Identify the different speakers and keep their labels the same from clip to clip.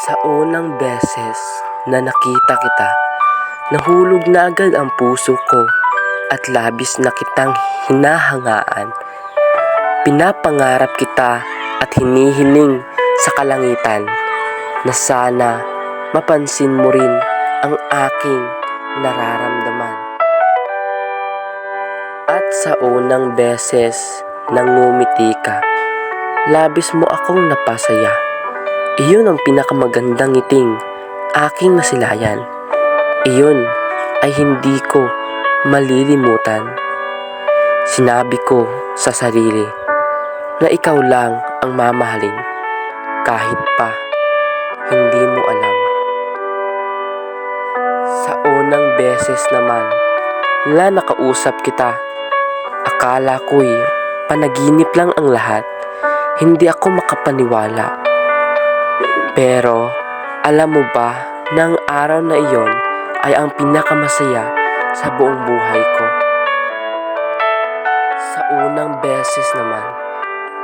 Speaker 1: Sa unang beses na nakita kita, nahulog na agad ang puso ko at labis na kitang hinahangaan. Pinapangarap kita at hinihiling sa kalangitan na sana mapansin mo rin ang aking nararamdaman. At sa unang beses nang ngumiti ka, labis mo akong napasaya. Iyon ang pinakamagandang ngiting aking nasilayan. Iyon ay hindi ko malilimutan. Sinabi ko sa sarili na ikaw lang ang mamahalin kahit pa hindi mo alam. Sa unang beses naman na nakausap kita, akala ko'y panaginip lang ang lahat. Hindi ako makapaniwala. Pero alam mo ba na ang araw na iyon ay ang pinakamasaya sa buong buhay ko? Sa unang beses naman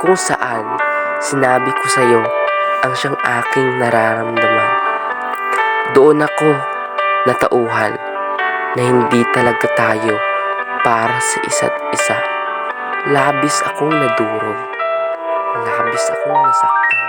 Speaker 1: kung saan sinabi ko sa iyo ang siyang aking nararamdaman, doon ako natauhan na hindi talaga tayo para sa isa't isa. Labis akong nadurog, labis akong nasaktan.